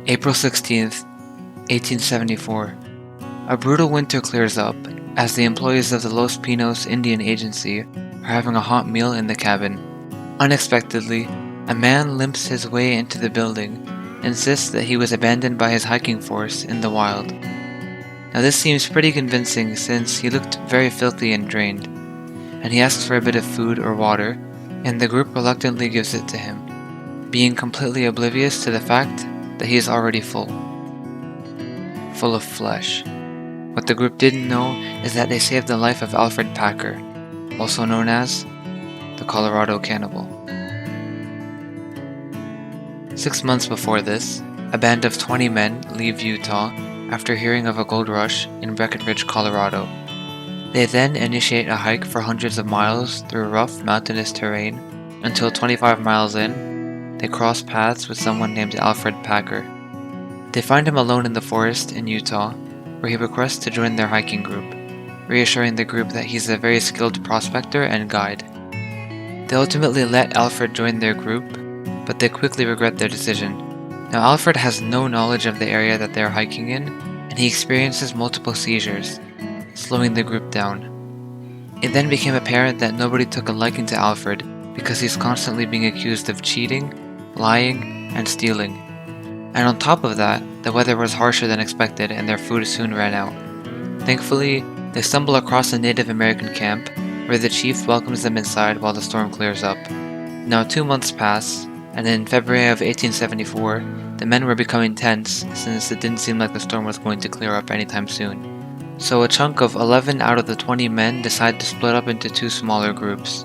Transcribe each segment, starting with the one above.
April 16th, 1874. A brutal winter clears up as the employees of the Los Pinos Indian Agency are having a hot meal in the cabin. Unexpectedly, a man limps his way into the building, insists that he was abandoned by his hiking force in the wild. Now this seems pretty convincing since he looked very filthy and drained, and he asks for a bit of food or water, and the group reluctantly gives it to him, being completely oblivious to the fact that he is already full of flesh. What the group didn't know is that they saved the life of Alferd Packer, also known as the Colorado Cannibal. 6 months before this, a band of 20 men leave Utah after hearing of a gold rush in Breckenridge, Colorado. They then initiate a hike for hundreds of miles through rough mountainous terrain until 25 miles in, they cross paths with someone named Alferd Packer. They find him alone in the forest in Utah, where he requests to join their hiking group, reassuring the group that he's a very skilled prospector and guide. They ultimately let Alferd join their group, but they quickly regret their decision. Now Alferd has no knowledge of the area that they are hiking in, and he experiences multiple seizures, slowing the group down. It then became apparent that nobody took a liking to Alferd because he's constantly being accused of cheating, lying, and stealing. And on top of that, the weather was harsher than expected and their food soon ran out. Thankfully, they stumble across a Native American camp where the chief welcomes them inside while the storm clears up. Now 2 months pass, and in February of 1874, the men were becoming tense since it didn't seem like the storm was going to clear up anytime soon. So a chunk of 11 out of the 20 men decide to split up into 2 smaller groups.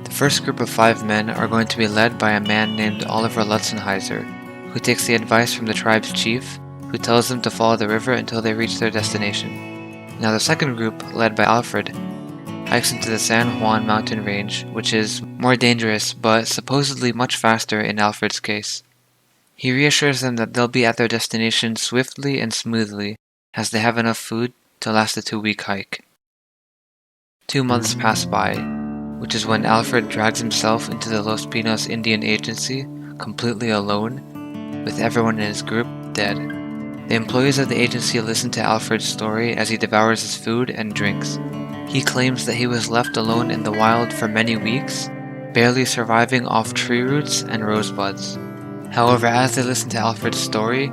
The first group of 5 men are going to be led by a man named Oliver Lutzenheiser, who takes the advice from the tribe's chief, who tells them to follow the river until they reach their destination. Now the second group, led by Alferd, hikes into the San Juan mountain range, which is more dangerous but supposedly much faster in Alfred's case. He reassures them that they'll be at their destination swiftly and smoothly, as they have enough food to last a 2-week hike. 2 months pass by, which is when Alferd drags himself into the Los Pinos Indian Agency completely alone, with everyone in his group dead. The employees of the agency listen to Alfred's story as he devours his food and drinks. He claims that he was left alone in the wild for many weeks, barely surviving off tree roots and rosebuds. However, as they listen to Alfred's story,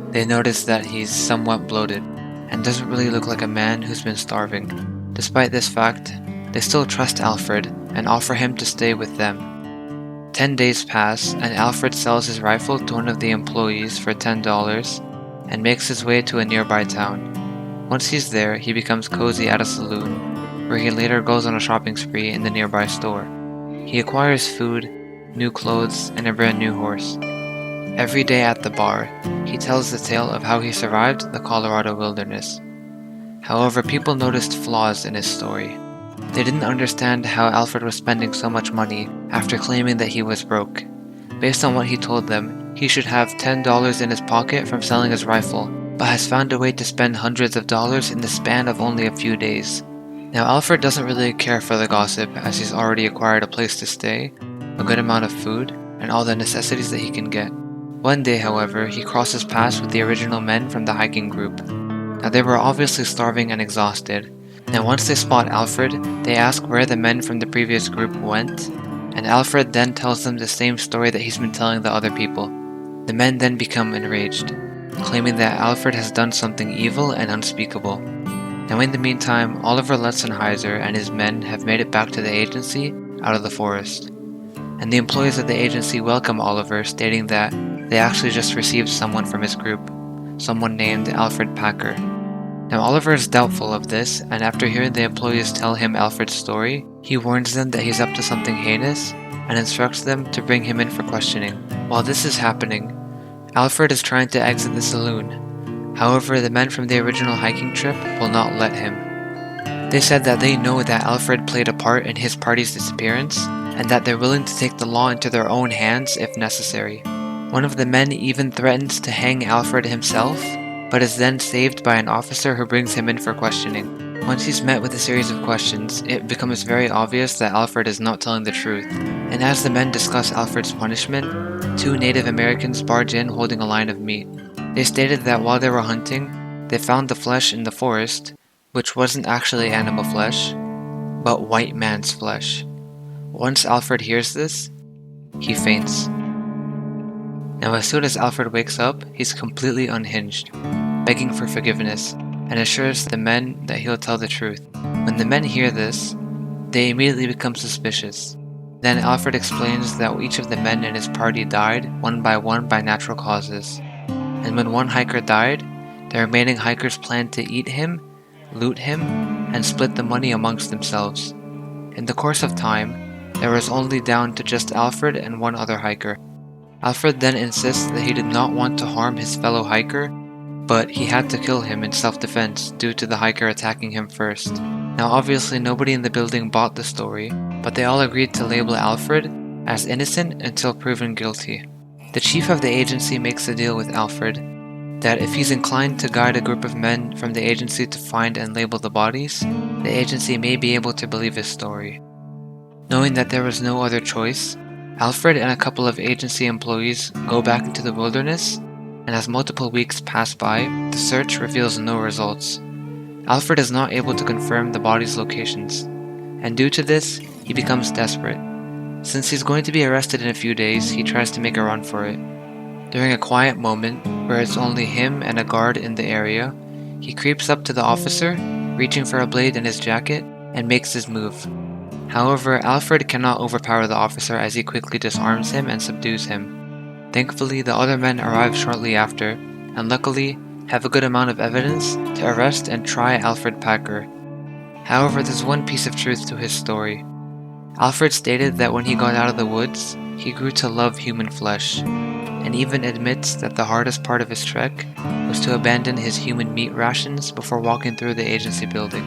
they notice that he's somewhat bloated and doesn't really look like a man who's been starving. Despite this fact, they still trust Alferd and offer him to stay with them. 10 days pass, and Alferd sells his rifle to one of the employees for $10 and makes his way to a nearby town. Once he's there, he becomes cozy at a saloon, where he later goes on a shopping spree in the nearby store. He acquires food, new clothes, and a brand new horse. Every day at the bar, he tells the tale of how he survived the Colorado wilderness. However, people noticed flaws in his story. They didn't understand how Alferd was spending so much money after claiming that he was broke. Based on what he told them, he should have $10 in his pocket from selling his rifle, but has found a way to spend hundreds of dollars in the span of only a few days. Now Alferd doesn't really care for the gossip as he's already acquired a place to stay, a good amount of food, and all the necessities that he can get. One day, however, he crosses paths with the original men from the hiking group. Now they were obviously starving and exhausted. Now once they spot Alferd, they ask where the men from the previous group went, and Alferd then tells them the same story that he's been telling the other people. The men then become enraged, claiming that Alferd has done something evil and unspeakable. Now in the meantime, Oliver Lutzenheiser and his men have made it back to the agency out of the forest. And the employees of the agency welcome Oliver, stating that they actually just received someone from his group, someone named Alferd Packer. Now Oliver is doubtful of this, and after hearing the employees tell him Alfred's story, he warns them that he's up to something heinous and instructs them to bring him in for questioning. While this is happening, Alferd is trying to exit the saloon. However, the men from the original hiking trip will not let him. They said that they know that Alferd played a part in his party's disappearance, and that they're willing to take the law into their own hands if necessary. One of the men even threatens to hang Alferd himself, but is then saved by an officer who brings him in for questioning. Once he's met with a series of questions, it becomes very obvious that Alferd is not telling the truth, and as the men discuss Alferd's punishment, 2 Native Americans barge in holding a line of meat. They stated that while they were hunting, they found the flesh in the forest, which wasn't actually animal flesh, but white man's flesh. Once Alferd hears this, he faints. Now as soon as Alferd wakes up, he's completely unhinged, begging for forgiveness, and assures the men that he'll tell the truth. When the men hear this, they immediately become suspicious. Then Alferd explains that each of the men in his party died one by natural causes. And when one hiker died, the remaining hikers planned to eat him, loot him, and split the money amongst themselves. In the course of time, there was only down to just Alferd and one other hiker. Alferd then insists that he did not want to harm his fellow hiker, but he had to kill him in self-defense due to the hiker attacking him first. Now obviously nobody in the building bought the story, but they all agreed to label Alferd as innocent until proven guilty. The chief of the agency makes a deal with Alferd that if he's inclined to guide a group of men from the agency to find and label the bodies, the agency may be able to believe his story. Knowing that there was no other choice, Alferd and a couple of agency employees go back into the wilderness, and as multiple weeks pass by, the search reveals no results. Alferd is not able to confirm the bodies' locations, and due to this, he becomes desperate. Since he's going to be arrested in a few days, he tries to make a run for it. During a quiet moment, where it's only him and a guard in the area, he creeps up to the officer, reaching for a blade in his jacket, and makes his move. However, Alferd cannot overpower the officer as he quickly disarms him and subdues him. Thankfully, the other men arrive shortly after, and luckily, have a good amount of evidence to arrest and try Alferd Packer. However, there's one piece of truth to his story. Alferd stated that when he got out of the woods, he grew to love human flesh, and even admits that the hardest part of his trek was to abandon his human meat rations before walking through the agency building.